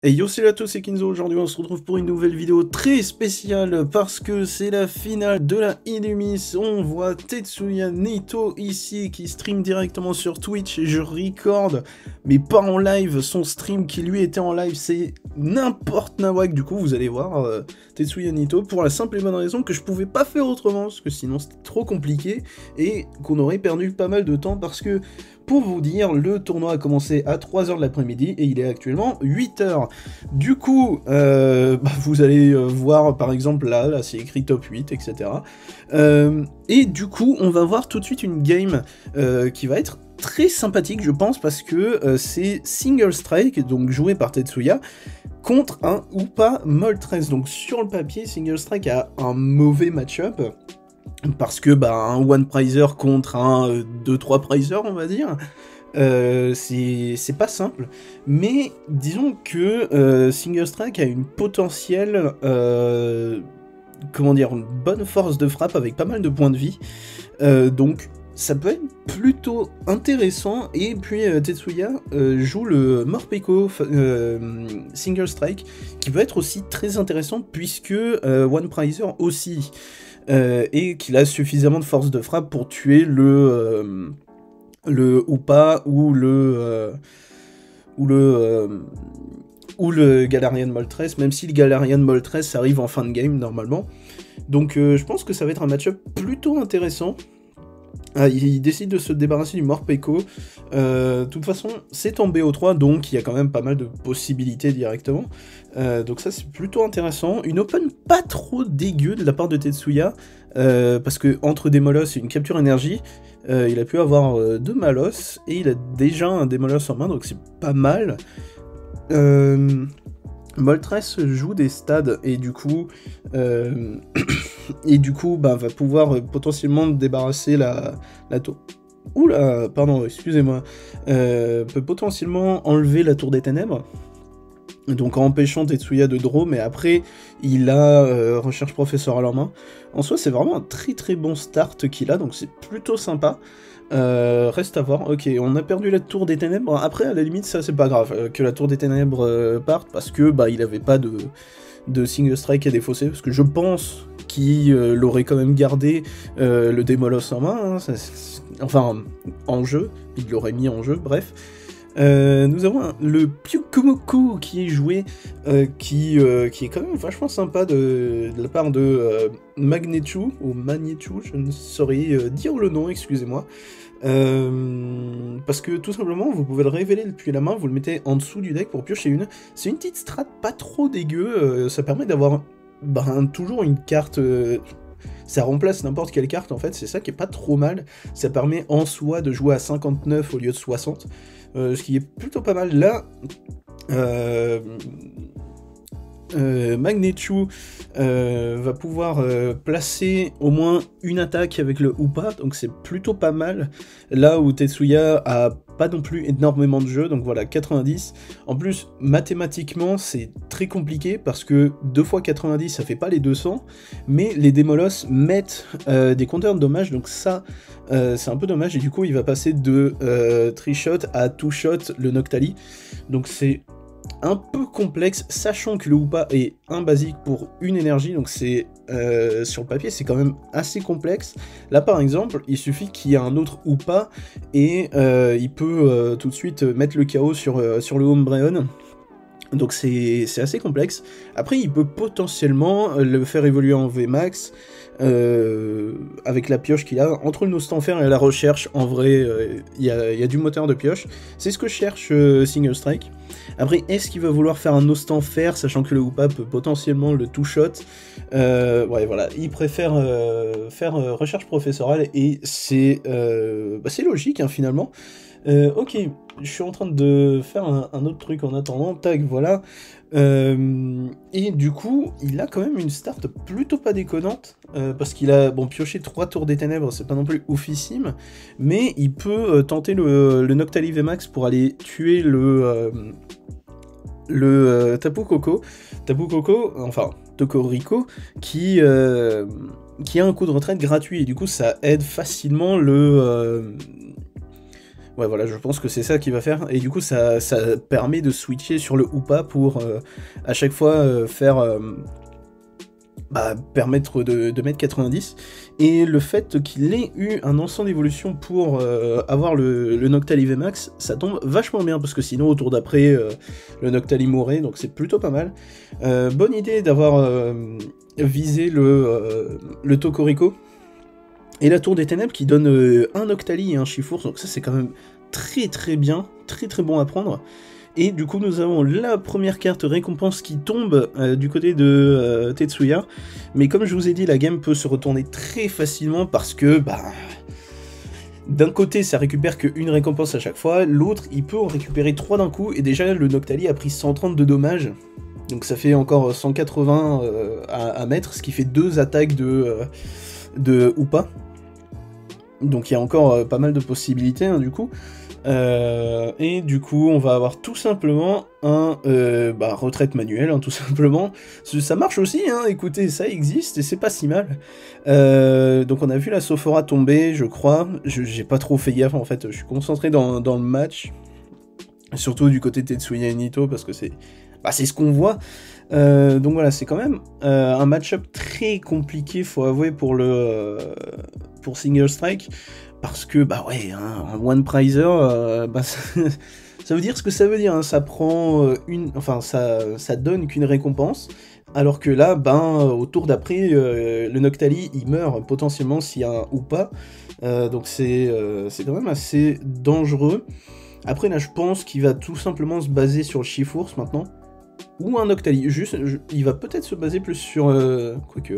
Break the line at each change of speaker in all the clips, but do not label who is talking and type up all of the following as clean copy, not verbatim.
Et yo, c'est Lato, c'est Kinzo. Aujourd'hui, on se retrouve pour une nouvelle vidéo très spéciale parce que c'est la finale de la Illumis. On voit Tetsuya Naito ici qui stream directement sur Twitch et je record, mais pas en live. Son stream qui lui était en live, c'est n'importe nawak. Du coup, vous allez voir Tetsuya Naito pour la simple et bonne raison que je pouvais pas faire autrement parce que sinon c'était trop compliqué et qu'on aurait perdu pas mal de temps parce que. Pour vous dire, le tournoi a commencé à 3h de l'après-midi et il est actuellement 8h. Du coup, vous allez voir par exemple là c'est écrit top 8, etc. Et du coup, on va voir tout de suite une game qui va être très sympathique, je pense, parce que c'est Single Strike, donc joué par Tetsuya, contre un Upa Moltres. Donc sur le papier, Single Strike a un mauvais match-up. Parce que un one prizer contre un 2-3 prizer, on va dire, c'est pas simple. Mais disons que Single Strike a une potentielle, une bonne force de frappe avec pas mal de points de vie. Donc ça peut être plutôt intéressant. Et puis Tetsuya joue le Morpeko Single Strike, qui peut être aussi très intéressant puisque one prizer aussi. Et qu'il a suffisamment de force de frappe pour tuer le Upa ou le Galarian Moltres, même si le Galarian Moltres arrive en fin de game normalement. Donc je pense que ça va être un match-up plutôt intéressant. Il décide de se débarrasser du Morpeko. De toute façon, c'est en BO3, donc il y a quand même pas mal de possibilités directement. Donc ça, c'est plutôt intéressant. Une open pas trop dégueu de la part de Tetsuya, parce que entre des molosses et une capture énergie, il a pu avoir 2 malosses, et il a déjà un démoloss en main, donc c'est pas mal. Moltres joue des stades, et du coup... va pouvoir potentiellement débarrasser la tour. Oula, pardon, excusez-moi. Peut potentiellement enlever la tour des ténèbres. Donc en empêchant Tetsuya de draw, mais après il a recherche professorale en main. En soi, c'est vraiment un très très bon start qu'il a, donc c'est plutôt sympa. Reste à voir. Ok, on a perdu la tour des ténèbres. Après, à la limite, ça c'est pas grave que la tour des ténèbres parte parce que il avait pas de single strike à défausser, parce que je pense qu'il l'aurait quand même gardé le Démoloss en main, hein, enfin en jeu, il l'aurait mis en jeu, bref. Nous avons le Pyukumoko qui est joué, qui est quand même vachement sympa de la part de Magnechu, ou Magnechu, je ne saurais dire le nom, excusez-moi. Parce que tout simplement vous pouvez le révéler depuis la main, vous le mettez en dessous du deck pour piocher une. C'est une petite strat pas trop dégueu, ça permet d'avoir toujours une carte, ça remplace n'importe quelle carte en fait, c'est ça qui est pas trop mal, ça permet en soi de jouer à 59 au lieu de 60, ce qui est plutôt pas mal là. Magnechu va pouvoir placer au moins une attaque avec le Upa, donc c'est plutôt pas mal, là où Tetsuya a pas non plus énormément de jeux, donc voilà, 90. En plus, mathématiquement, c'est très compliqué, parce que 2 fois 90, ça fait pas les 200, mais les Démoloss mettent des compteurs de dommages, donc ça, c'est un peu dommage, et du coup, il va passer de 3-shot à 2-shot le Noctali, donc c'est un peu complexe, sachant que le Upa est un basique pour une énergie, donc c'est sur le papier c'est quand même assez complexe. Là par exemple, il suffit qu'il y ait un autre Upa et il peut tout de suite mettre le chaos sur le Umbreon. Donc c'est assez complexe. Après il peut potentiellement le faire évoluer en VMAX, avec la pioche qu'il a. Entre le Nostanfer et la recherche, en vrai, il y a du moteur de pioche. C'est ce que cherche Single Strike. Après, est-ce qu'il va vouloir faire un Nostanfer, sachant que le Upa peut potentiellement le two-shot? Ouais, voilà, il préfère faire recherche professorale, et c'est logique, hein, finalement. Ok, je suis en train de faire un autre truc en attendant, tac, voilà. Et du coup, il a quand même une start plutôt pas déconnante, parce qu'il a, pioché 3 tours des ténèbres, c'est pas non plus oufissime, mais il peut tenter le Noctali VMAX pour aller tuer le Tapu Koko, enfin Tokoriko, qui a un coup de retraite gratuit, et du coup ça aide facilement Ouais, voilà, je pense que c'est ça qu'il va faire. Et du coup, ça permet de switcher sur le Hoopa pour à chaque fois faire... permettre de mettre 90. Et le fait qu'il ait eu un ensemble d'évolution pour avoir le Noctali VMAX, ça tombe vachement bien, parce que sinon, au tour d'après, le Noctali mourrait, donc c'est plutôt pas mal. Bonne idée d'avoir visé le Tokorico. Et la Tour des Ténèbres qui donne un Noctali et un Chifours, donc ça c'est quand même très très bien, très très bon à prendre. Et du coup nous avons la première carte récompense qui tombe du côté de Tetsuya, mais comme je vous ai dit, la game peut se retourner très facilement parce que, d'un côté ça récupère qu'une récompense à chaque fois, l'autre il peut en récupérer 3 d'un coup, et déjà le Noctali a pris 130 de dommages, donc ça fait encore 180 à mettre, ce qui fait 2 attaques de Hoopa. Donc il y a encore pas mal de possibilités du coup. Et du coup on va avoir tout simplement un retraite manuelle, tout simplement. Ça marche aussi, écoutez, ça existe et c'est pas si mal. Donc on a vu la Sophora tomber, je crois. J'ai pas trop fait gaffe en fait, je suis concentré dans le match. Surtout du côté de Tetsuya et Nito parce que c'est ce qu'on voit. Donc voilà, c'est quand même un match-up très compliqué, faut avouer, pour Single Strike, parce que un One Prizer, ça veut dire ce que ça veut dire, ça prend ça donne qu'une récompense, alors que là, au tour d'après, le Noctali il meurt potentiellement s'il y a un ou pas, donc c'est quand même assez dangereux. Après là, je pense qu'il va tout simplement se baser sur le Chifours maintenant. Ou un Noctali, il va peut-être se baser plus sur... quoique...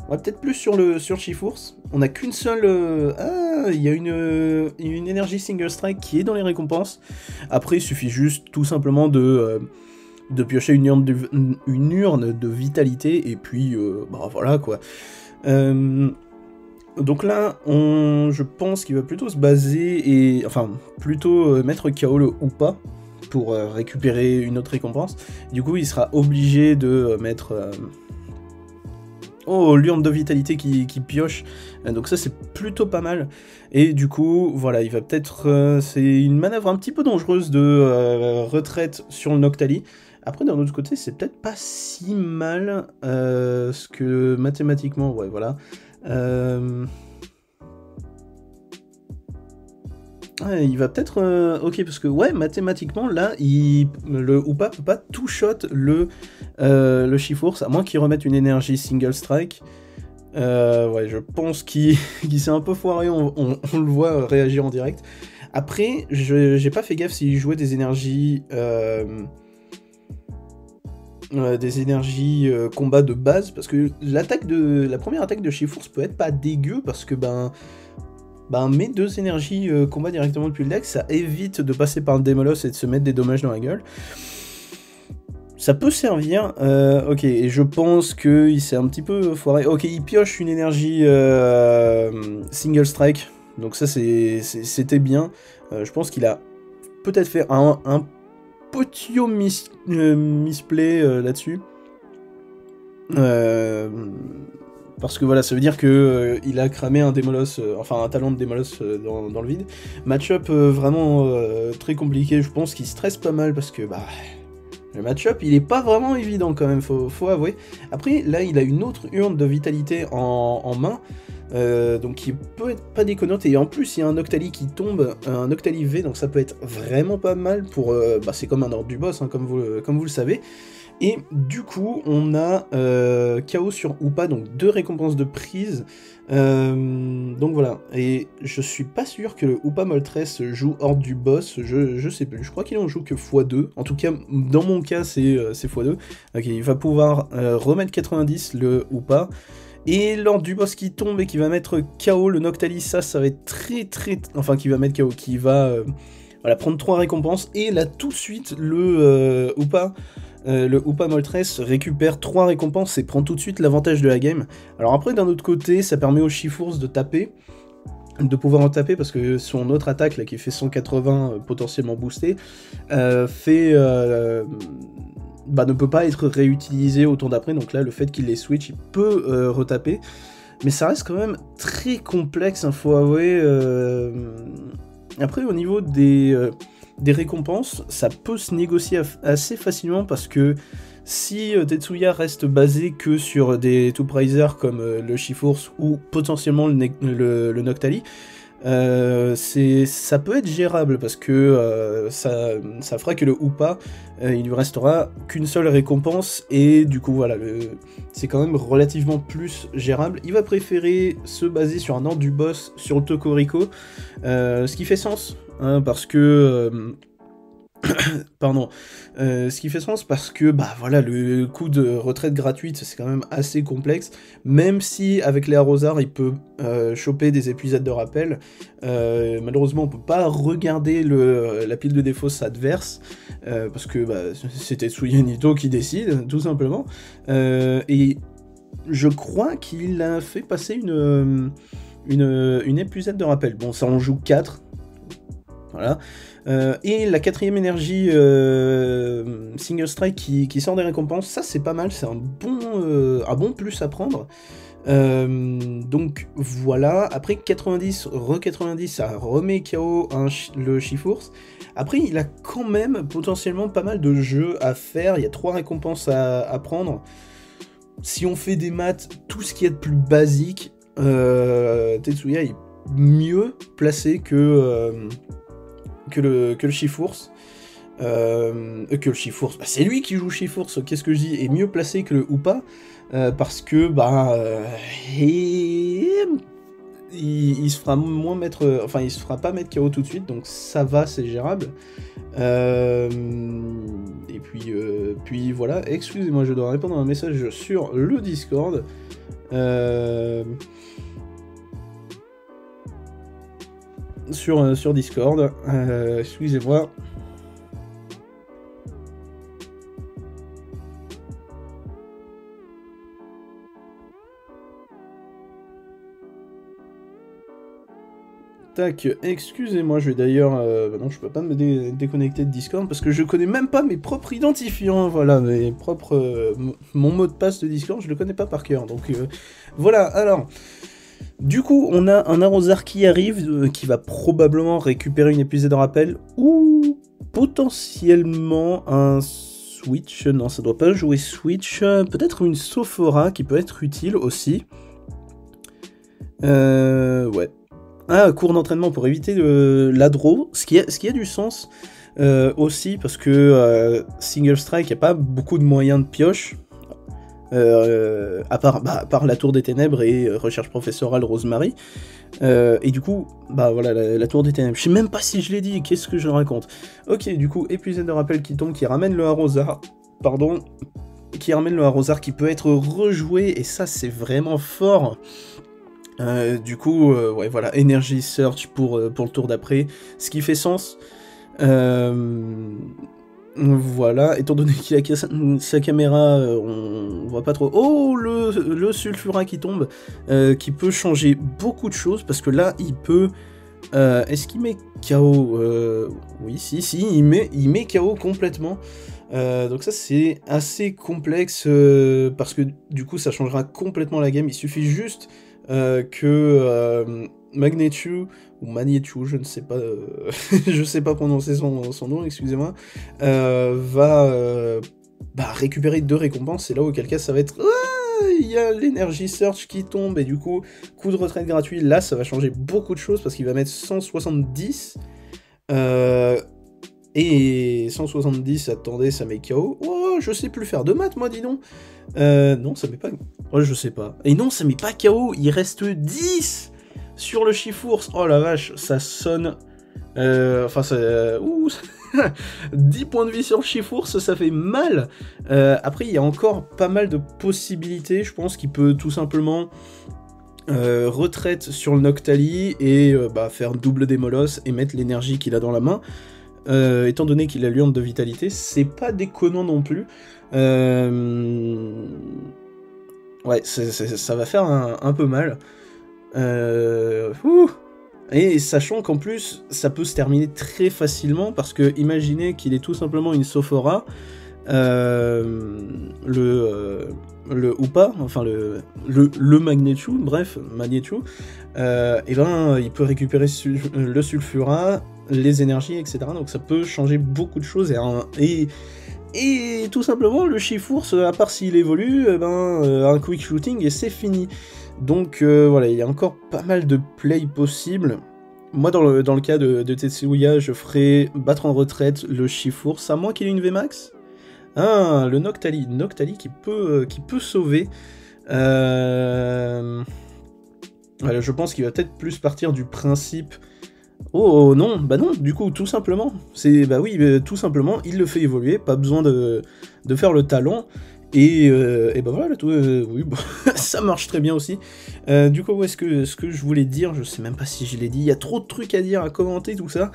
Ouais, peut-être plus sur le Chifours. On n'a qu'une seule... il y a une énergie Single Strike qui est dans les récompenses. Après, il suffit juste tout simplement de piocher une urne de vitalité, et puis, voilà, quoi. Donc là, je pense qu'il va plutôt se baser, plutôt mettre KO le Hoopa, pour récupérer une autre récompense. Du coup, il sera obligé de mettre... l'urne de vitalité qui pioche. Donc ça, c'est plutôt pas mal. Et du coup, voilà, il va peut-être... c'est une manœuvre un petit peu dangereuse de retraite sur le Noctali. Après, d'un autre côté, c'est peut-être pas si mal, ce que mathématiquement... Ouais, voilà. Il va peut-être... ok, parce que, mathématiquement, là, le Hoopa peut pas two-shot le Chifours, à moins qu'il remette une énergie Single Strike. Je pense qu'il s'est un peu foiré, on le voit réagir en direct. Après, j'ai pas fait gaffe s'il jouait des énergies... combat de base, parce que la première attaque de Chifours peut être pas dégueu, parce que, mes 2 énergies combat directement depuis le deck, ça évite de passer par le Démolos et de se mettre des dommages dans la gueule. Ça peut servir, ok, et je pense qu'il s'est un petit peu foiré. Ok, il pioche une énergie Single Strike, donc ça c'était bien. Je pense qu'il a peut-être fait un petit misplay là-dessus. Parce que voilà, ça veut dire que il a cramé un Démolos, un talent de Démolos dans le vide. Match-up vraiment très compliqué, je pense qu'il stresse pas mal parce que le match-up il est pas vraiment évident quand même, faut avouer. Après là il a une autre urne de vitalité en main, donc qui peut être pas déconnante, et en plus il y a un Noctali qui tombe, un Noctali V, donc ça peut être vraiment pas mal pour... c'est comme un ordre du boss, comme vous le savez. Et du coup, on a KO sur Hoopa, donc 2 récompenses de prise. Donc voilà, et je suis pas sûr que le Hoopa Moltres joue hors du boss, je sais plus, je crois qu'il en joue que x2, en tout cas dans mon cas c'est x2. Ok, il va pouvoir remettre 90 le Hoopa, et lors du boss qui tombe et qui va mettre KO le Noctali, ça va être qui va mettre KO, qui va prendre 3 récompenses, et là tout de suite le Hoopa Moltres récupère 3 récompenses et prend tout de suite l'avantage de la game. Alors après, d'un autre côté, ça permet au Chifours de pouvoir en taper, parce que son autre attaque, là, qui fait 180 potentiellement boosté, ne peut pas être réutilisé au tour d'après, donc là, le fait qu'il les switch, il peut retaper. Mais ça reste quand même très complexe, faut avouer. Après, au niveau des récompenses, ça peut se négocier assez facilement parce que si Tetsuya reste basé que sur des Tomb Raider comme le Shiforce ou potentiellement le Noctali, ça peut être gérable parce que ça fera que le Hoopa, il lui restera qu'une seule récompense et du coup voilà, c'est quand même relativement plus gérable. Il va préférer se baser sur un ordre du boss sur le Tokoriko, ce qui fait sens, hein, parce que... Pardon. Ce qui fait sens parce que bah voilà, le coup de retraite gratuite c'est quand même assez complexe, même si avec les arrosards il peut choper des épisodes de rappel. Malheureusement on peut pas regarder la pile de défauts adverse parce que bah, c'est Tetsuya Nito qui décide tout simplement, et je crois qu'il a fait passer une épisode de rappel. Bon, ça en joue 4. Voilà. Et la 4ème énergie Single Strike qui sort des récompenses, ça c'est pas mal, c'est un bon plus à prendre. Donc voilà, après 90, re-90, ça remet KO le Shiforce. Après il a quand même potentiellement pas mal de jeux à faire, il y a 3 récompenses à prendre. Si on fait des maths, tout ce qui est de plus basique, Tetsuya est mieux placé que le Shiforce. Que le Shiforce, bah, c'est lui qui joue Shiforce, qu'est-ce que je dis, est mieux placé que le Hoopa, parce que bah il se fera moins mettre, enfin il se fera pas mettre KO tout de suite, donc ça va, c'est gérable. Et puis voilà, excusez-moi, je dois répondre à un message sur le Discord. Sur Discord, excusez-moi. Tac, excusez-moi, je vais d'ailleurs... non, je peux pas me déconnecter de Discord parce que je connais même pas mes propres identifiants, voilà, mon mot de passe de Discord, je le connais pas par cœur, donc voilà, alors... Du coup, on a un arrosard qui arrive, qui va probablement récupérer une épisode de rappel, ou potentiellement un Switch. Non, ça doit pas jouer Switch. Peut-être une Sophora qui peut être utile aussi. Ouais. Ah, cours d'entraînement pour éviter l'adro, ce qui a du sens aussi, parce que Single Strike, il n'y a pas beaucoup de moyens de pioche. À part la Tour des Ténèbres et Recherche Professorale Rosemary. Et du coup, bah voilà, la Tour des Ténèbres. Je sais même pas si je l'ai dit, qu'est-ce que je raconte. Ok, du coup, épisode de rappel qui tombe, qui ramène le arrosard. Pardon. Qui ramène le arrosard qui peut être rejoué, et ça, c'est vraiment fort. Du coup, ouais, voilà, Energy Search pour le tour d'après, ce qui fait sens. Voilà, étant donné qu'il a sa caméra, on voit pas trop... Oh, le Sulfura qui tombe, qui peut changer beaucoup de choses, parce que là, il peut... Est-ce qu'il met KO Oui, si, il met KO complètement. Donc ça, c'est assez complexe, parce que du coup, ça changera complètement la game. Il suffit juste que... Magnetu ou Magnetu, je ne sais pas, je sais pas prononcer son nom, excusez-moi, va récupérer 2 récompenses, et là auquel cas ça va être, il y a l'Energy Search qui tombe, et du coup, coup de retraite gratuit, là ça va changer beaucoup de choses, parce qu'il va mettre 170, et 170, attendez, ça met KO, oh, je sais plus faire de maths, moi, dis donc, non, ça met pas, oh, je sais pas, et non, ça met pas KO, il reste 10 sur le Shiforce. Oh la vache, ça sonne... Enfin, ça... 10 points de vie sur le Shiforce, ça fait mal. Après, il y a encore pas mal de possibilités. Je pense qu'il peut tout simplement retraite sur le Noctali et faire double démolosse et mettre l'énergie qu'il a dans la main. Étant donné qu'il a l'urne de vitalité, c'est pas déconnant non plus. Ouais, ça va faire un peu mal. Et sachant qu'en plus ça peut se terminer très facilement, parce que imaginez qu'il est tout simplement une Sophora, le Hoopa, enfin le Magnechu, bref, Magnechu, et ben il peut récupérer le Sulfura, les énergies, etc. Donc ça peut changer beaucoup de choses, et tout simplement le Chifours, à part s'il évolue, un quick shooting et c'est fini. Donc voilà, il y a encore pas mal de plays possibles. Moi dans le cas de Tetsuya, je ferai battre en retraite le Chifours, à moins qu'il ait une VMAX. Ah, le Noctali qui peut sauver. Voilà, je pense qu'il va peut-être plus partir du principe. Oh non, bah non, du coup, tout simplement. Bah oui, tout simplement, il le fait évoluer, pas besoin de faire le talent. Et bah voilà, oui, bah, ça marche très bien aussi. Du coup, ce que je voulais dire, je sais même pas si je l'ai dit, il y a trop de trucs à dire, à commenter, tout ça.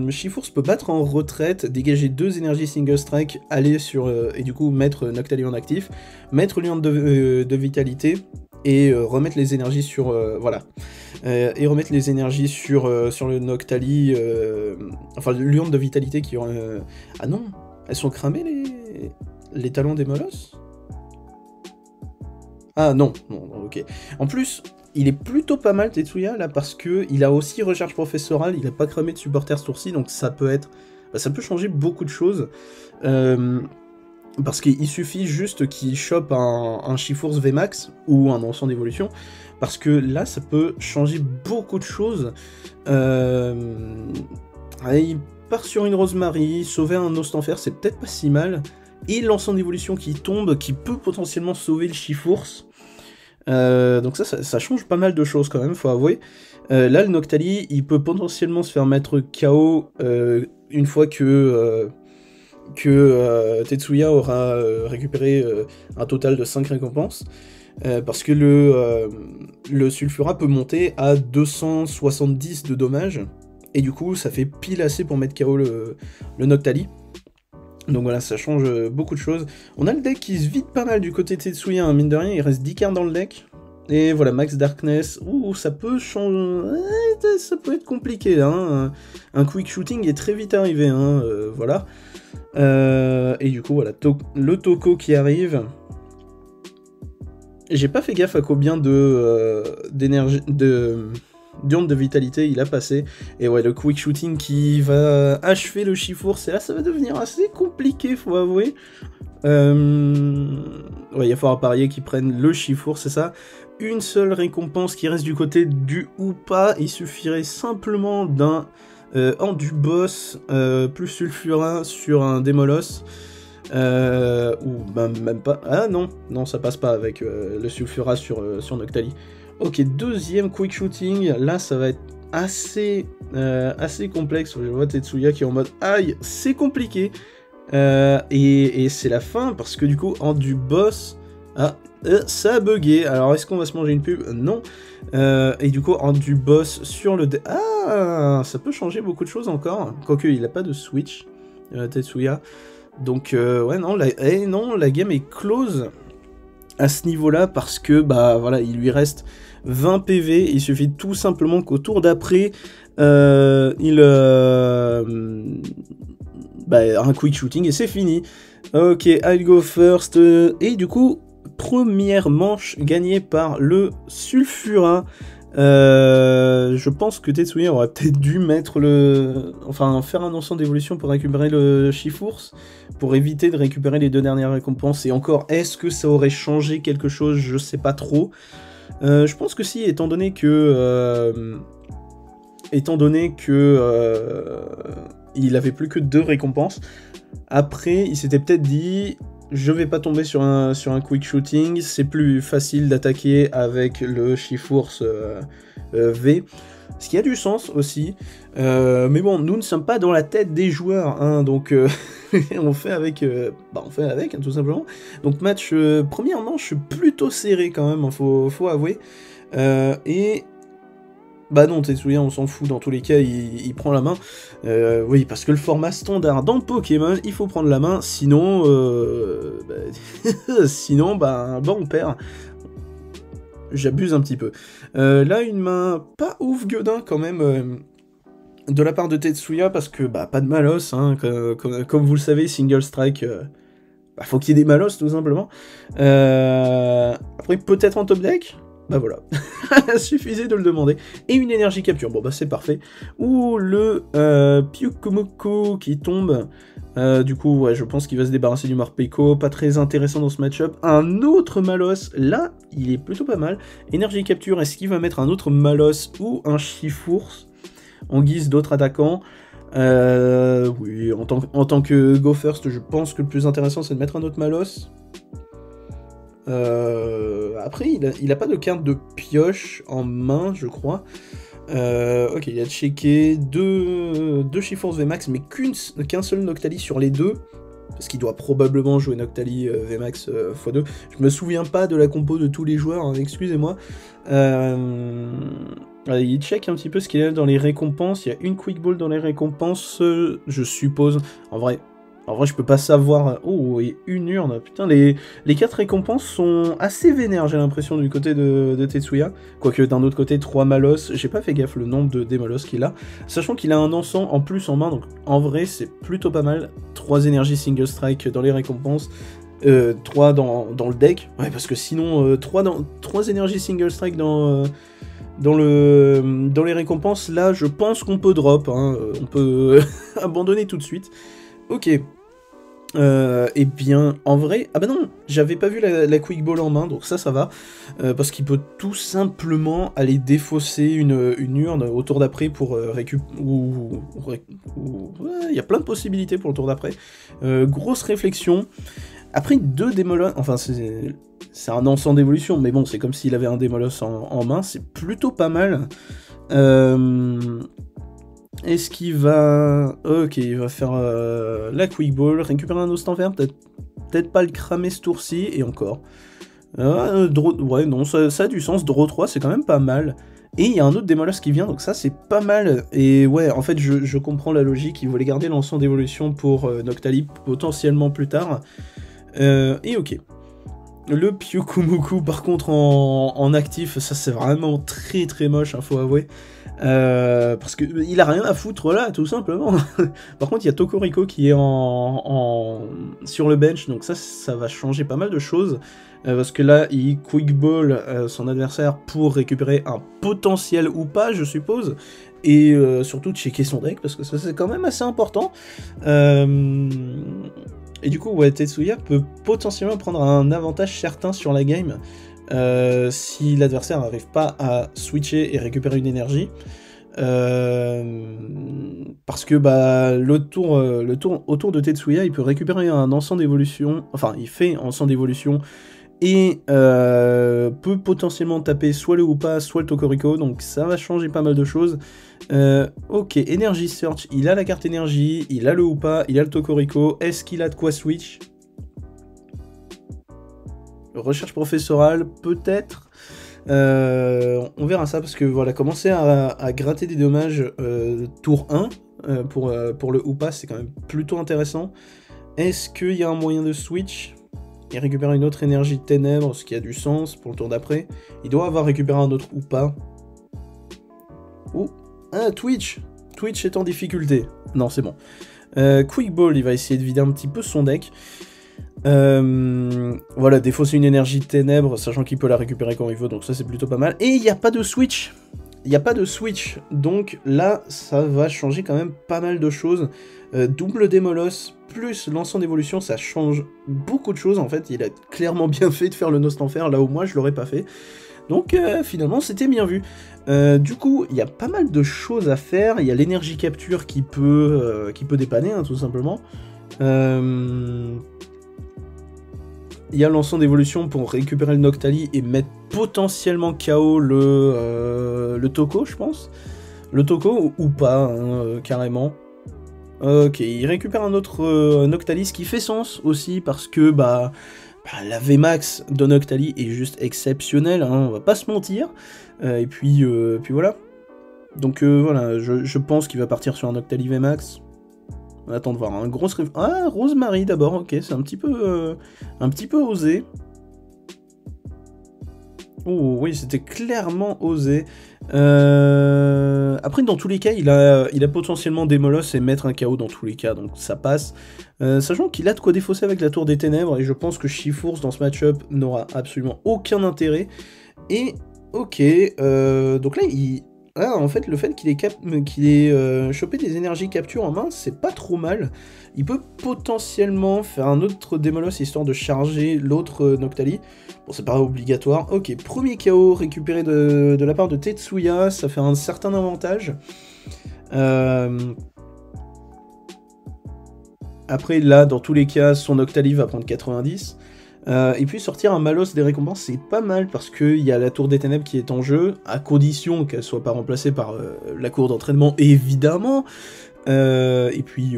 Chifours peut battre en retraite, dégager 2 énergies single strike, aller sur... et du coup, mettre Noctali en actif, mettre Liant de vitalité, et remettre les énergies sur... voilà. Et remettre les énergies sur le Noctali... enfin, le Liant de vitalité qui... ah non, elles sont cramées, les talons des molosses? Ah non, ok. En plus, il est plutôt pas mal Tetsuya là parce que il a aussi recharge professorale, il a pas cramé de supporter sourcil, donc ça peut être... ça peut changer beaucoup de choses. Parce qu'il suffit juste qu'il chope un Chifours VMAX ou un ensemble d'évolution, parce que là ça peut changer beaucoup de choses. Il part sur une Rosemary, sauver un Ostenfer, c'est peut-être pas si mal. Et l'ensemble d'évolution qui tombe, qui peut potentiellement sauver le Chifours. Donc ça change pas mal de choses quand même, faut avouer. Là, le Noctali, il peut potentiellement se faire mettre KO une fois que Tetsuya aura récupéré un total de 5 récompenses. Parce que le Sulfura peut monter à 270 de dommages. Et du coup, ça fait pile assez pour mettre KO le Noctali. Donc voilà, ça change beaucoup de choses. On a le deck qui se vide pas mal du côté de Tetsuya, hein, mine de rien, il reste 10 cartes dans le deck. Et voilà, Max Darkness, ça peut changer... ça peut être compliqué, hein. Un quick shooting est très vite arrivé, hein, voilà. Et du coup, voilà, le Toko qui arrive. J'ai pas fait gaffe à combien d'énergie... d'onde de vitalité il a passé, et ouais, le quick shooting qui va achever le Chifours, et là ça va devenir assez compliqué, faut avouer. Ouais, il va falloir parier qu'ils prennent le Chifours, c'est ça. Une seule récompense qui reste du côté du Hoopa, il suffirait simplement d'un du boss plus Sulfura sur un Démolos. Ou même pas. Ah non, ça passe pas avec le Sulfura sur Noctali. Ok, deuxième quick shooting, là ça va être assez complexe. Je vois Tetsuya qui est en mode aïe, c'est compliqué. Et c'est la fin parce que du coup, en du boss, ça a bugué. Alors est-ce qu'on va se manger une pub? Non. Et du coup, en du boss sur le... ça peut changer beaucoup de choses encore. Quoique, il a pas de switch, Tetsuya. Donc, ouais, non, la game est close à ce niveau-là parce que, bah voilà, il lui reste 20 PV, il suffit tout simplement qu'au tour d'après, un quick shooting et c'est fini. Ok, I'll go first, et du coup, première manche gagnée par le Sulfura. Je pense que Tetsuya aurait peut-être dû mettre faire un ensemble d'évolution pour récupérer le Chifours, pour éviter de récupérer les 2 dernières récompenses, et encore, est-ce que ça aurait changé quelque chose? Je sais pas trop. Je pense que si, étant donné que il avait plus que 2 récompenses. Après, il s'était peut-être dit, je vais pas tomber sur un quick shooting, c'est plus facile d'attaquer avec le Chifours V, ce qui a du sens aussi. Mais bon, nous ne sommes pas dans la tête des joueurs, hein, donc on fait avec, hein, tout simplement. Donc première manche plutôt serré quand même, hein, faut avouer. Et bah non, Tetsuya, on s'en fout, dans tous les cas, il prend la main. Oui, parce que le format standard dans Pokémon, il faut prendre la main, sinon, on perd. J'abuse un petit peu. Là, une main pas ouf gueudin quand même. de la part de Tetsuya, parce que bah pas de Malos, hein, comme vous le savez, Single Strike, bah, faut qu'il y ait des Malos tout simplement. Après peut-être en top deck, bah voilà, suffisait de le demander. Et une énergie capture, bon bah c'est parfait. Ou le Pyukumoko qui tombe. Du coup, ouais, je pense qu'il va se débarrasser du Morpeko, pas très intéressant dans ce match-up. Un autre Malos, là, il est plutôt pas mal. Énergie capture, est-ce qu'il va mettre un autre Malos ou un Chifours en guise d'autres attaquants? Oui, en tant que Go First, je pense que le plus intéressant, c'est de mettre un autre Malos. Après, il a pas de carte de pioche en main, je crois. Ok, il a checké deux Chiforce VMAX, mais qu'un seul Noctali sur les deux. Parce qu'il doit probablement jouer Noctali VMAX x2. Je me souviens pas de la compo de tous les joueurs, hein, excusez-moi. Il check un petit peu ce qu'il y a dans les récompenses. Il y a une Quick Ball dans les récompenses, je suppose. En vrai, je peux pas savoir. Oh, et une urne. Putain, les 4 récompenses sont assez vénères, j'ai l'impression, du côté de Tetsuya. Quoique, d'un autre côté, 3 Malos. J'ai pas fait gaffe le nombre des Malos qu'il a. Sachant qu'il a un encens en plus en main, donc en vrai, c'est plutôt pas mal. 3 énergies Single Strike dans les récompenses. 3 dans le deck. Ouais, parce que sinon, 3 énergies Single Strike dans les récompenses, là, je pense qu'on peut drop. Hein. On peut abandonner tout de suite. Ok. Eh bien, en vrai... Ah bah non, j'avais pas vu la Quick Ball en main, donc ça va. Parce qu'il peut tout simplement aller défausser une urne au tour d'après pour récupérer... Il y a plein de possibilités pour le tour d'après. Grosse réflexion. Après, 2 Démolos... Enfin, c'est un encens d'évolution, mais bon, c'est comme s'il avait un Démolos en main. C'est plutôt pas mal. Est-ce qu'il va... Ok, il va faire la Quick Ball, récupérer un Ostenfer, peut-être pas le cramer ce tour-ci, et encore. Ouais, non, ça a du sens, Draw 3, c'est quand même pas mal. Et il y a un autre Démolos qui vient, donc ça c'est pas mal. Et ouais, en fait, je comprends la logique, il voulait garder l'encens d'évolution pour Noctali, potentiellement plus tard. Et ok. Le Pyukumuku, par contre, en actif, ça c'est vraiment très très moche, hein, faut avouer. Parce qu'il a rien à foutre là, tout simplement. Par contre, il y a Tokoriko qui est sur le bench, donc ça va changer pas mal de choses. Parce que là, il quick ball son adversaire pour récupérer un potentiel ou pas, je suppose. Et surtout checker son deck, parce que ça c'est quand même assez important. Et du coup, ouais, Tetsuya peut potentiellement prendre un avantage certain sur la game si l'adversaire n'arrive pas à switcher et récupérer une énergie. Parce que bah, autour de Tetsuya, il peut récupérer un encens d'évolution, enfin, il fait un encens d'évolution et peut potentiellement taper soit le Hoopa, soit le Tokoriko, donc ça va changer pas mal de choses. Ok, Energy Search, il a la carte énergie, il a le Hoopa, il a le Tokoriko, est-ce qu'il a de quoi switch? Recherche professorale, peut-être. On verra ça, parce que voilà, commencer à gratter des dommages tour 1 pour le Hoopa, c'est quand même plutôt intéressant. Est-ce qu'il y a un moyen de switch et récupérer une autre énergie de ténèbres, ce qui a du sens pour le tour d'après? Il doit avoir récupéré un autre Hoopa. Oh, Twitch est en difficulté. Non, c'est bon. Quick Ball, il va essayer de vider un petit peu son deck. Voilà, défausser une énergie de ténèbres, sachant qu'il peut la récupérer quand il veut, donc ça c'est plutôt pas mal. Et il n'y a pas de switch. Donc là, ça va changer quand même pas mal de choses. Double Démolos plus l'encens d'évolution, ça change beaucoup de choses en fait. Il a clairement bien fait de faire le Nostanfer, là où moi je l'aurais pas fait. Donc finalement c'était bien vu. Du coup, il y a pas mal de choses à faire. Il y a l'énergie capture qui peut dépanner, hein, tout simplement. Il y a l'encens d'évolution pour récupérer le Noctali et mettre potentiellement KO le Toko, je pense. Le Toko ou pas, hein, carrément. Ok, il récupère un autre Noctali, ce qui fait sens aussi, parce que la VMAX de Noctali est juste exceptionnelle, hein, on va pas se mentir. Et puis voilà. Donc voilà, je pense qu'il va partir sur un Noctali VMAX. On attend de voir un gros... Ah, Rosemary d'abord, ok, c'est un petit peu osé. Oh oui, c'était clairement osé. Après, dans tous les cas, il a potentiellement des molosses et mettre un KO dans tous les cas, donc ça passe. Sachant qu'il a de quoi défausser avec la Tour des Ténèbres, et je pense que Shifours dans ce match-up n'aura absolument aucun intérêt. Et ok, donc là, en fait, le fait qu'il ait chopé des énergies capture en main, c'est pas trop mal. Il peut potentiellement faire un autre Démoloss histoire de charger l'autre Noctali. Bon, c'est pas obligatoire. Ok, premier KO récupéré de la part de Tetsuya, ça fait un certain avantage. Après, là, dans tous les cas, son Noctali va prendre 90. Et puis sortir un Malos des récompenses, c'est pas mal parce qu'il y a la Tour des Ténèbres qui est en jeu, à condition qu'elle soit pas remplacée par la cour d'entraînement, évidemment. Et puis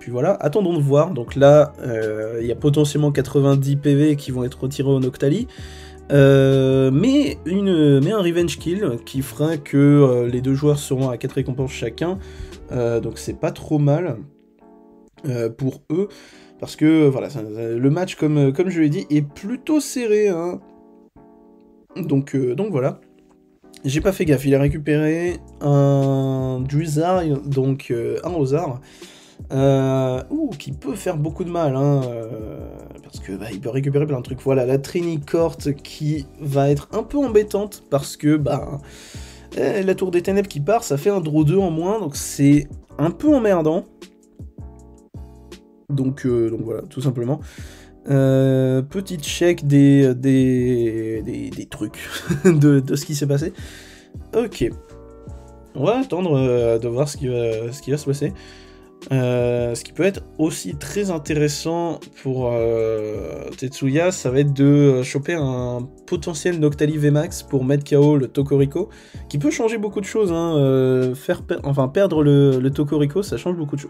voilà, attendons de voir. Donc là, il y a potentiellement 90 PV qui vont être retirés au Noctali. Mais un revenge kill qui fera que les deux joueurs seront à 4 récompenses chacun. Donc c'est pas trop mal pour eux. Parce que voilà, le match, comme je l'ai dit, est plutôt serré. Hein. Donc voilà. J'ai pas fait gaffe, il a récupéré un Druizard, donc un Ozar, qui peut faire beaucoup de mal, hein, parce que il peut récupérer plein de trucs. Voilà, la Trini Court qui va être un peu embêtante, parce que la Tour des Ténèbres qui part, ça fait un draw 2 en moins, donc c'est un peu emmerdant. Donc voilà, tout simplement. Petit check des trucs de ce qui s'est passé. Ok. On va attendre de voir ce qui va se passer. Ce qui peut être aussi très intéressant pour Tetsuya, ça va être de choper un potentiel Noctali VMAX pour mettre KO le Tokoriko, qui peut changer beaucoup de choses. Hein. Perdre le Tokoriko, ça change beaucoup de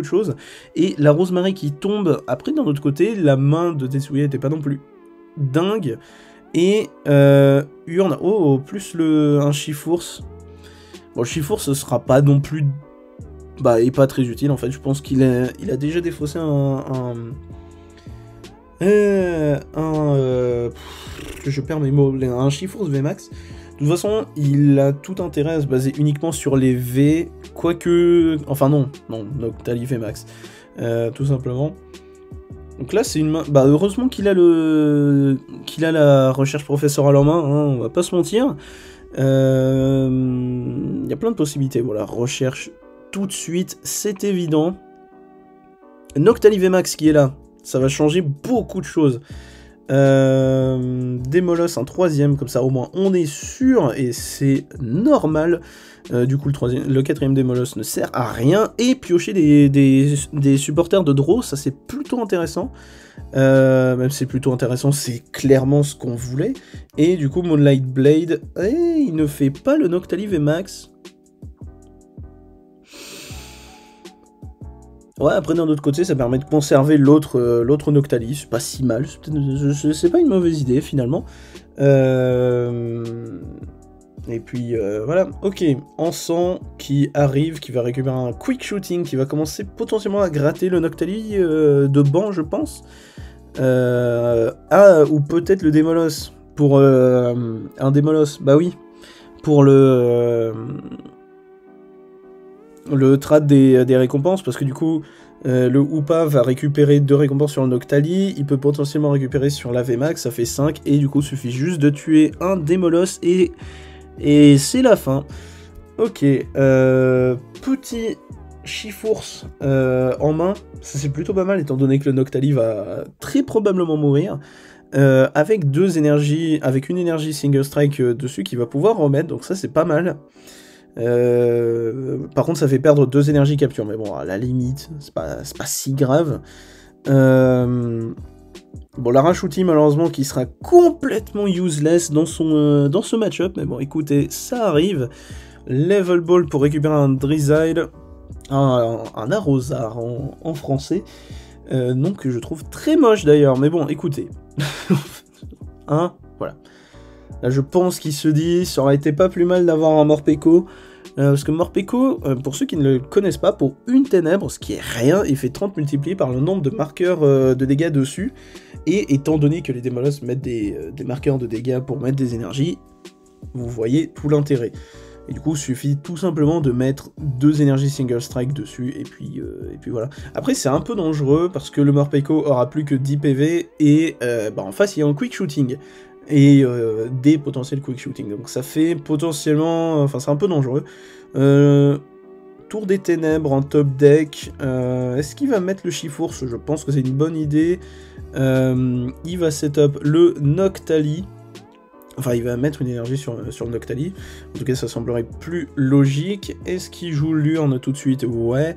choses. Et la Rosemary qui tombe, après d'un autre côté, la main de Tetsuya n'était pas non plus dingue. Et Urne, plus un Shifours. Bon, Shifours, ce sera pas non plus... et pas très utile en fait, je pense qu'il a déjà défaussé je perds mes mots, un Shifours VMAX. De toute façon, il a tout intérêt à se baser uniquement sur les V, quoique... Enfin non, Noctali VMAX, tout simplement. Donc là, c'est une main... heureusement qu'il a la recherche professorale en main, hein, on va pas se mentir. Il y a plein de possibilités, voilà, recherche... Tout de suite, c'est évident. Noctali VMAX qui est là, ça va changer beaucoup de choses. Démoloss un troisième, comme ça au moins on est sûr, et c'est normal. Du coup le quatrième Démoloss ne sert à rien, et piocher des supporters de draw, ça c'est plutôt intéressant. Même si c'est plutôt intéressant, c'est clairement ce qu'on voulait. Et du coup Moonlight Blade, il ne fait pas le Noctali VMAX. Ouais, après d'un autre côté, ça permet de conserver l'autre Noctali, c'est pas si mal, c'est pas une mauvaise idée finalement. Et puis voilà, ok, Ansan qui arrive, qui va récupérer un quick shooting, qui va commencer potentiellement à gratter le Noctali de banc, je pense. Ou peut-être le Démoloss, pour un Démoloss, bah oui, pour le trade des récompenses, parce que du coup le Hoopa va récupérer 2 récompenses sur le Noctali, il peut potentiellement récupérer sur la VMAX, ça fait 5, et du coup il suffit juste de tuer un Démoloss et c'est la fin. Ok, petit Shifours en main, ça c'est plutôt pas mal étant donné que le Noctali va très probablement mourir. Avec une énergie Single Strike dessus qui va pouvoir remettre, donc ça c'est pas mal. Par contre ça fait perdre 2 énergies capture, mais bon à la limite c'est pas si grave. Bon, la Rashuti malheureusement qui sera complètement useless dans ce match-up, mais bon écoutez, ça arrive. Level Ball pour récupérer un Drizzile, un Arrosar en français, nom que je trouve très moche d'ailleurs, mais bon écoutez. Voilà. Là je pense qu'il se dit, ça aurait été pas plus mal d'avoir un Morpeko. Parce que Morpeko, pour ceux qui ne le connaissent pas, pour une ténèbre, ce qui est rien, il fait 30 multiplié par le nombre de marqueurs de dégâts dessus. Et étant donné que les Démolos mettent des marqueurs de dégâts pour mettre des énergies, vous voyez tout l'intérêt. Et du coup, il suffit tout simplement de mettre 2 énergies single strike dessus, et puis voilà. Après, c'est un peu dangereux, parce que le Morpeko aura plus que 10 PV, et en face, il y a un quick shooting, et des potentiels quick shooting. Donc ça fait potentiellement... Enfin, c'est un peu dangereux. Tour des Ténèbres en top deck. Est-ce qu'il va mettre le Chifours? Je pense que c'est une bonne idée. Il va setup le Noctali. Enfin, il va mettre une énergie sur le Noctali. En tout cas, ça semblerait plus logique. Est-ce qu'il joue l'urne tout de suite? Ouais.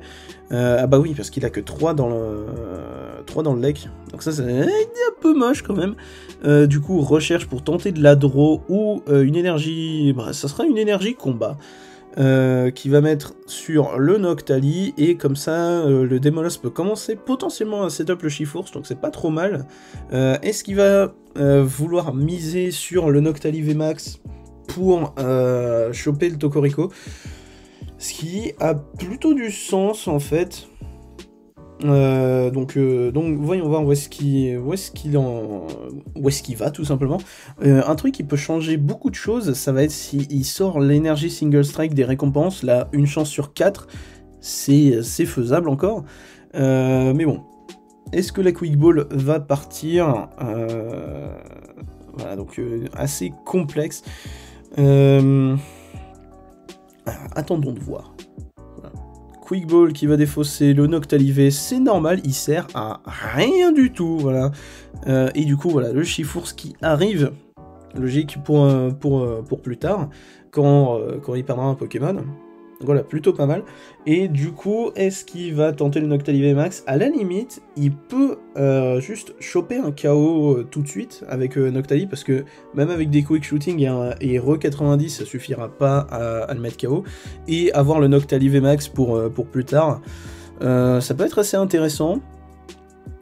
Ah bah oui, parce qu'il a que 3 dans le deck. Donc ça, c'est un peu moche quand même. Du coup, recherche pour tenter de la draw ou une énergie... Bah, ça sera une énergie combat. Qui va mettre sur le Noctali, et comme ça le Démolos peut commencer potentiellement à setup le Chifours, donc c'est pas trop mal. Est-ce qu'il va vouloir miser sur le Noctali VMAX pour choper le Tokoriko? Ce qui a plutôt du sens en fait. Donc voyons voir où est-ce qu'il va tout simplement. Un truc qui peut changer beaucoup de choses, ça va être s'il sort l'énergie single strike des récompenses. Là, une chance sur 4, c'est faisable encore. Mais bon, est-ce que la Quick Ball va partir? Voilà, donc assez complexe. Attendons de voir. Quick Ball qui va défausser le Noctali V, c'est normal, il sert à rien du tout, voilà. Et du coup, voilà, le Chifours qui arrive, logique pour plus tard, quand il perdra un Pokémon. Voilà, plutôt pas mal. Et du coup, est-ce qu'il va tenter le Noctali V Max? À la limite, il peut juste choper un KO tout de suite avec Noctali, parce que même avec des quick shooting et re 90, ça suffira pas à le mettre KO. Et avoir le Noctali V Max pour plus tard, ça peut être assez intéressant.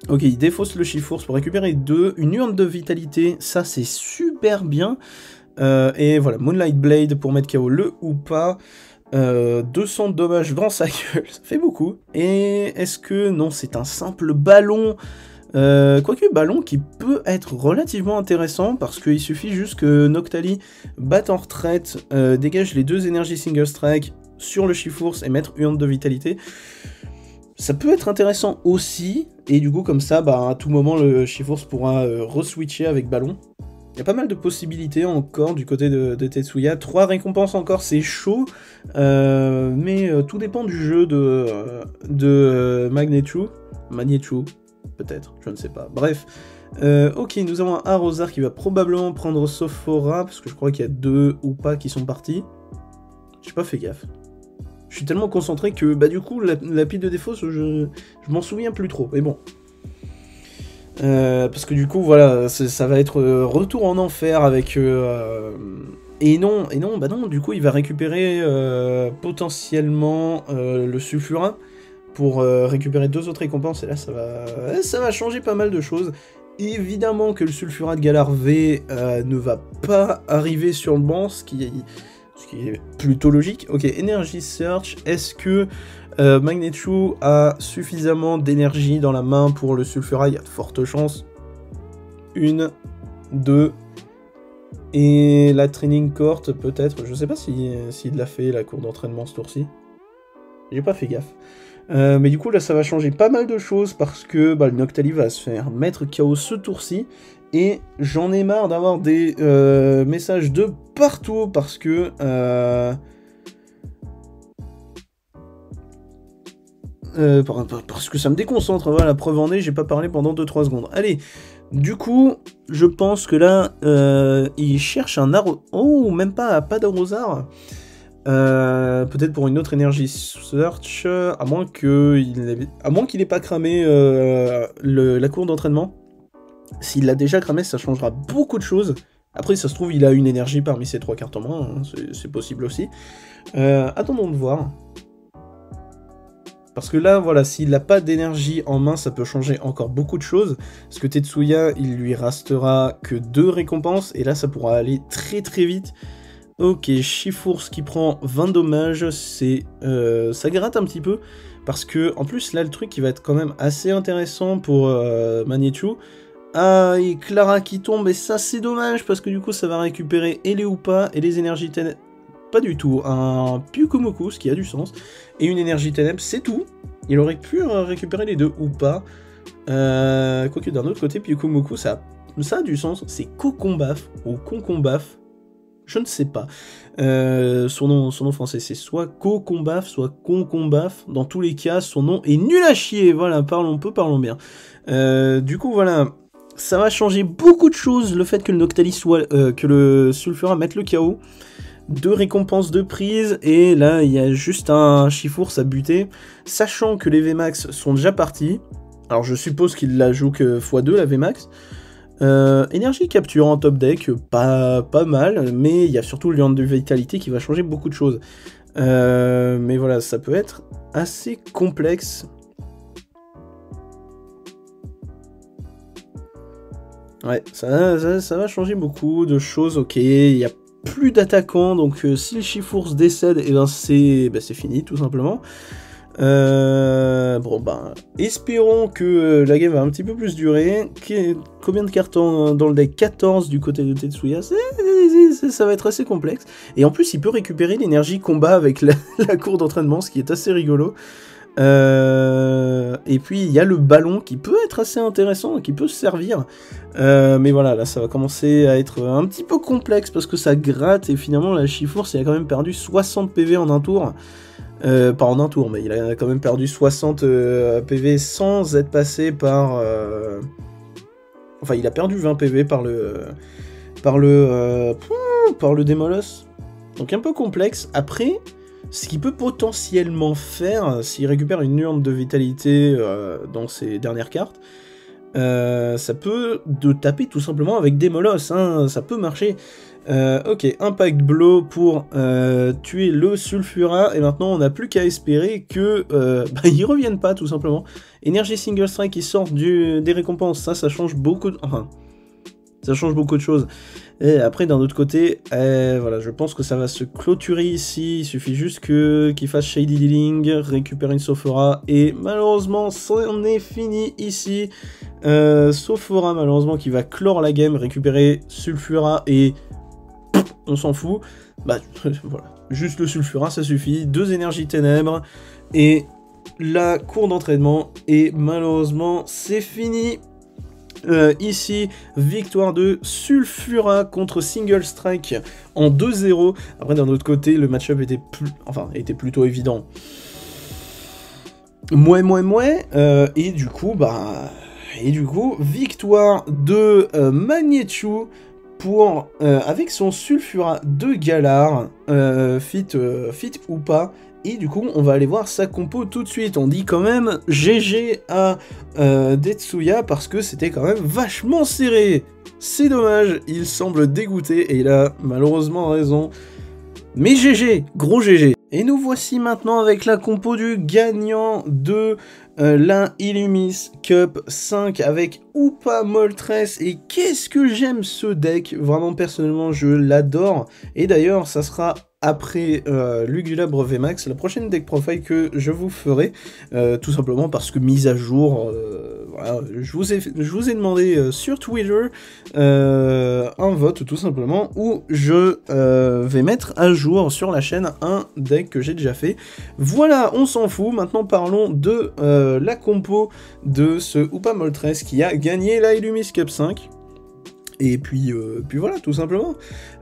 Ok, il défausse le Chifours pour récupérer 2, une urne de vitalité, ça c'est super bien. Et voilà, Moonlight Blade pour mettre KO le ou pas. 200 de dommages dans sa gueule, ça fait beaucoup. Et est-ce que... Non, c'est un simple ballon. Quoique ballon qui peut être relativement intéressant, parce qu'il suffit juste que Noctali batte en retraite, dégage les 2 énergies single strike sur le Chifours et mettre urne de vitalité. Ça peut être intéressant aussi, et du coup comme ça, bah, à tout moment le Chifours pourra re-switcher avec ballon. Il y a pas mal de possibilités encore du côté de Tetsuya. 3 récompenses encore, c'est chaud. Mais tout dépend du jeu de Magnechu. Magnechu, peut-être, je ne sais pas. Bref. Ok, nous avons un Arrosar qui va probablement prendre Sophora, parce que je crois qu'il y a 2 ou pas qui sont partis. J'ai pas fait gaffe. Je suis tellement concentré que, bah du coup, la pile de défausse, je m'en souviens plus trop. Mais bon. Parce que du coup, voilà, ça va être retour en enfer avec... Et non, bah non, du coup, il va récupérer potentiellement le Sulfurin pour récupérer 2 autres récompenses, et là, ça va changer pas mal de choses. Évidemment que le Sulfurat de Galar V ne va pas arriver sur le banc, ce qui est plutôt logique. Ok, Energy Search, est-ce que Magnechu a suffisamment d'énergie dans la main pour le Sulfurat? Il y a de fortes chances. 1, 2, et la Training Court peut-être, je sais pas s'il l'a fait, la cour d'entraînement ce tour-ci. J'ai pas fait gaffe. Mais du coup là ça va changer pas mal de choses, parce que bah, le Noctali va se faire mettre KO ce tour-ci, et j'en ai marre d'avoir des messages de partout, parce que... parce que ça me déconcentre, voilà, preuve en est, j'ai pas parlé pendant 2-3 secondes. Allez, du coup, je pense que là, il cherche un arrow... Oh, même pas d'arrosar. Peut-être pour une autre énergie search, à moins qu'il ait pas cramé la cour d'entraînement. S'il l'a déjà cramé, ça changera beaucoup de choses. Après, ça se trouve, il a une énergie parmi ces 3 cartes en main, hein, c'est possible aussi. Attendons de voir. Parce que là, voilà, s'il n'a pas d'énergie en main, ça peut changer encore beaucoup de choses. Parce que Tetsuya, il lui restera que 2 récompenses, et là, ça pourra aller très très vite. Ok, Chifours qui prend 20 dommages, ça gratte un petit peu, parce que, en plus, là, le truc qui va être quand même assez intéressant pour Magnechu. Ah, et Clara qui tombe, et ça, c'est dommage, parce que du coup, ça va récupérer et les Hoopas, et les énergies ténèbres. Pas du tout, un Pyukomoku, ce qui a du sens, et une énergie ténèbres, c'est tout. Il aurait pu récupérer les deux Hoopas. Quoique d'un autre côté, Pyukomoku, ça a du sens, c'est Kokombaf, ou Concombaf. Je ne sais pas. Son nom français, c'est soit Kokombaf, soit Concombaf. Dans tous les cas, son nom est nul à chier. Voilà, parlons bien. Du coup, voilà, ça va changer beaucoup de choses. Le fait que le Noctalis soit, que le Sulfura mette le KO. 2 récompenses de prise, et là, il y a juste un Chifours à buter. Sachant que les VMAX sont déjà partis. Alors, je suppose qu'il la joue que x2, la VMAX. Énergie capture en top deck, pas mal, mais il y a surtout le lien de vitalité qui va changer beaucoup de choses. Mais voilà, ça peut être assez complexe. Ouais, ça va changer beaucoup de choses, ok, il y a plus d'attaquants, donc si le Chifours décède, et ben c'est fini, tout simplement. Bon ben, espérons que la game va un petit peu plus durer. Combien de cartes dans le deck? 14 du côté de Tetsuya, ça va être assez complexe. Et en plus, il peut récupérer l'énergie combat avec la cour d'entraînement, ce qui est assez rigolo. Et puis, il y a le ballon qui peut être assez intéressant, qui peut se servir. Mais voilà, là, ça va commencer à être un petit peu complexe parce que ça gratte. Et finalement, la Chifours, il a quand même perdu 60 PV en un tour. Pas en un tour, mais il a quand même perdu 60 PV sans être passé par... Enfin, il a perdu 20 PV par le Démolos. Donc un peu complexe. Après, ce qu'il peut potentiellement faire, s'il récupère une urne de vitalité dans ses dernières cartes, ça peut de taper tout simplement avec Démolos, hein, ça peut marcher. Ok, Impact Blow pour tuer le Sulfura, et maintenant on n'a plus qu'à espérer que ils reviennent pas tout simplement. Énergie Single Strike qui sort des récompenses, ça change beaucoup de... Enfin, ça change beaucoup de choses. Et après, d'un autre côté, voilà, je pense que ça va se clôturer ici. Il suffit juste qu'il fasse Shady Dealing, récupérer une Sophora, et malheureusement, c'en est fini ici. Sophora, malheureusement, qui va clore la game, récupérer Sulfura, et on s'en fout. Bah, voilà, juste le Sulfura, ça suffit. 2 énergies ténèbres, et la cour d'entraînement, et malheureusement, c'est fini. Ici, victoire de Sulfura contre Single Strike en 2-0. Après, d'un autre côté, le match-up était plutôt évident. Et du coup, victoire de Magnechu pour, avec son Sulfura de Galar, fit ou pas. Et du coup, on va aller voir sa compo tout de suite. On dit quand même GG à Tetsuya parce que c'était quand même vachement serré. C'est dommage, il semble dégoûté et il a malheureusement raison. Mais GG, gros GG. Et nous voici maintenant avec la compo du gagnant de la Illumis Cup 5 avec Hoopa Moltres. Et qu'est-ce que j'aime ce deck, vraiment personnellement je l'adore. Et d'ailleurs ça sera après Lugulabre VMAX, la prochaine deck profile que je vous ferai, tout simplement parce que mise à jour, voilà, je vous ai demandé sur Twitter un vote tout simplement où je vais mettre à jour sur la chaîne un deck que j'ai déjà fait. Voilà, on s'en fout, maintenant parlons de la compo de ce Hoopa Moltres qui a gagné la Illumis Cup 5. Et puis voilà, tout simplement.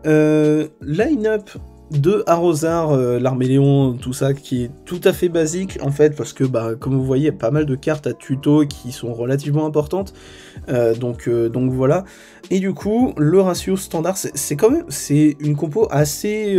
Line-up de Arrosar, l'Arméléon, tout ça, qui est tout à fait basique, en fait, parce que, comme vous voyez, il y a pas mal de cartes à tuto qui sont relativement importantes, donc voilà. Et du coup, le ratio standard, c'est une compo assez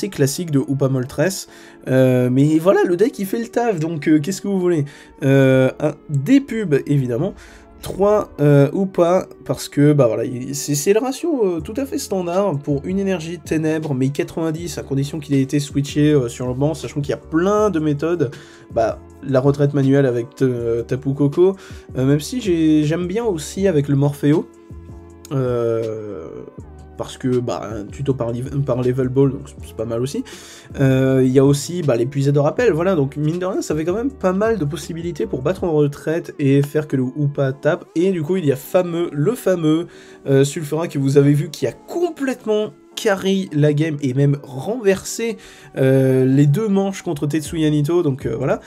classique de Hoopa Moltres, mais voilà, le deck, il fait le taf, donc qu'est-ce que vous voulez? Des pubs, évidemment, 3 Hoopa, parce que voilà, c'est le ratio tout à fait standard pour une énergie ténèbres, mais 90 à condition qu'il ait été switché sur le banc, sachant qu'il y a plein de méthodes, la retraite manuelle avec Tapu Koko, même si j'aime bien aussi avec le Morpheo, parce que bah, tuto par level ball, donc c'est pas mal aussi. Il y a aussi bah, les puisées de rappel, voilà, donc mine de rien, ça fait quand même pas mal de possibilités pour battre en retraite et faire que le Hoopa tape. Et du coup, il y a le fameux Sulfura que vous avez vu qui a complètement carry la game et même renversé les deux manches contre Tetsuya Nito, donc voilà,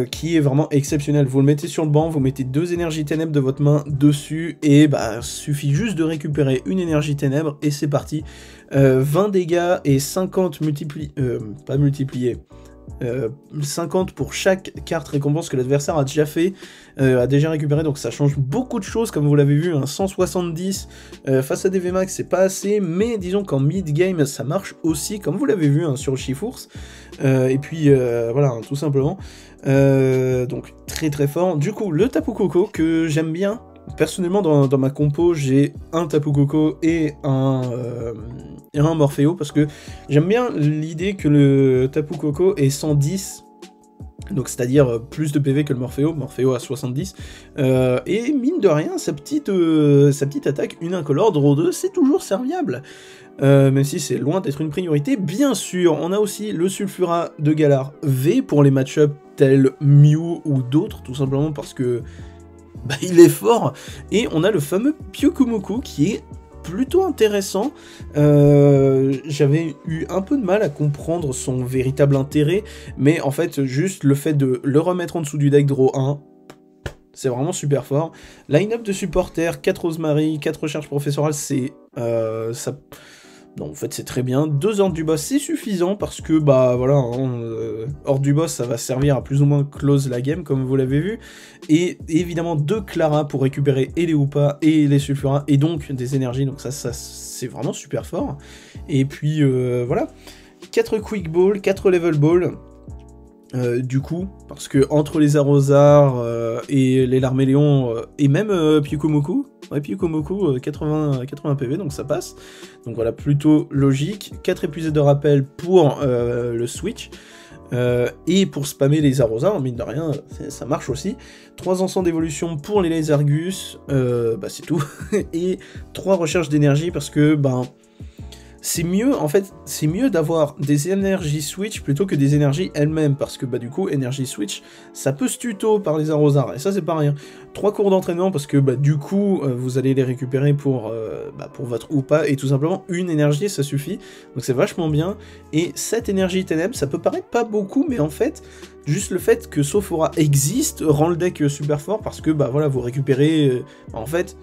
qui est vraiment exceptionnel. Vous le mettez sur le banc, vous mettez 2 énergies ténèbres de votre main dessus, et bah suffit juste de récupérer une énergie ténèbres, et c'est parti. 20 dégâts et 50 pas multipliés, 50 pour chaque carte récompense que l'adversaire a déjà fait, a déjà récupéré, donc ça change beaucoup de choses, comme vous l'avez vu, hein, 170 face à des VMAX c'est pas assez, mais disons qu'en mid-game ça marche aussi, comme vous l'avez vu hein, sur le Shiforce, et puis voilà, hein, tout simplement, donc très très fort. Du coup, le Tapu Koko que j'aime bien, personnellement dans ma compo, j'ai un Tapu Koko et un Morpheo, parce que j'aime bien l'idée que le Tapu Koko est 110, donc c'est-à-dire plus de PV que le Morpheo à 70, et mine de rien, sa petite attaque, une incolore, draw 2, c'est toujours serviable, même si c'est loin d'être une priorité. Bien sûr, on a aussi le Sulfura de Galar V pour les match-ups tels Mew ou d'autres, tout simplement parce que bah, il est fort, et on a le fameux Pyukumuku qui est plutôt intéressant. J'avais eu un peu de mal à comprendre son véritable intérêt, mais en fait juste le fait de le remettre en dessous du deck draw 1, c'est vraiment super fort. Line-up de supporters, 4 Rosemary, 4 recherches professorales, c'est ça. Non, en fait, c'est très bien. 2 ordres du boss, c'est suffisant, parce que, bah, voilà, hein, ordre du boss, ça va servir à plus ou moins close la game, comme vous l'avez vu. Et évidemment, 2 Clara pour récupérer et les Hoopa et les Sulfura, et donc des énergies, donc ça c'est vraiment super fort. Et puis, voilà, 4 Quick Ball, 4 Level Ball. Du coup, parce que entre les Arrosards et les Larméléons, et même Pyukumuku, ouais, Pyukumuku, 80 PV, donc ça passe. Donc voilà, plutôt logique. 4 épuisés de rappel pour le switch, et pour spammer les Arrosards, mine de rien, ça marche aussi. 3 encens d'évolution pour les Lézargus, bah c'est tout. Et 3 recherches d'énergie, parce que, ben... c'est mieux, en fait, c'est mieux d'avoir des énergies switch plutôt que des énergies elles-mêmes, parce que bah du coup, énergie switch, ça peut se tuto par les Arrosards, et ça c'est pas rien. 3 cours d'entraînement, parce que bah du coup, vous allez les récupérer pour votre Hoopa, et tout simplement, une énergie, ça suffit, donc c'est vachement bien. Et 7 énergies ténèbres, ça peut paraître pas beaucoup, mais en fait, juste le fait que Sophora existe rend le deck super fort, parce que bah voilà, vous récupérez, en fait...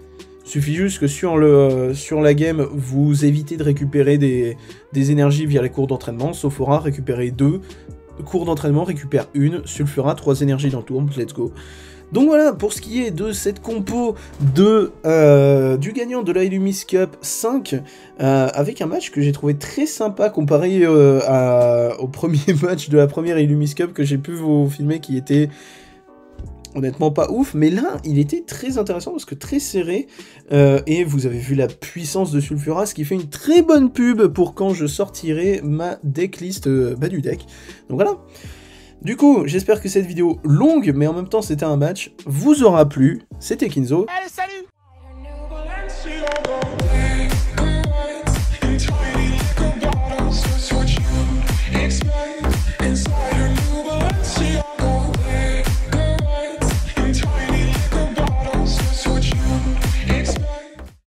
suffit juste que sur la game, vous évitez de récupérer des énergies via les cours d'entraînement. Sophora, récupérez 2. Cours d'entraînement, récupère 1. Sulfura, 3 énergies dans le tour. Let's go. Donc voilà, pour ce qui est de cette compo du gagnant de la Illumis Cup 5, avec un match que j'ai trouvé très sympa comparé au premier match de la première Illumis Cup que j'ai pu vous filmer, qui était... honnêtement pas ouf, mais là, il était très intéressant parce que très serré, et vous avez vu la puissance de Sulfura, ce qui fait une très bonne pub pour quand je sortirai ma decklist du deck. Donc voilà. Du coup, j'espère que cette vidéo longue, mais en même temps c'était un match, vous aura plu. C'était Kinzo.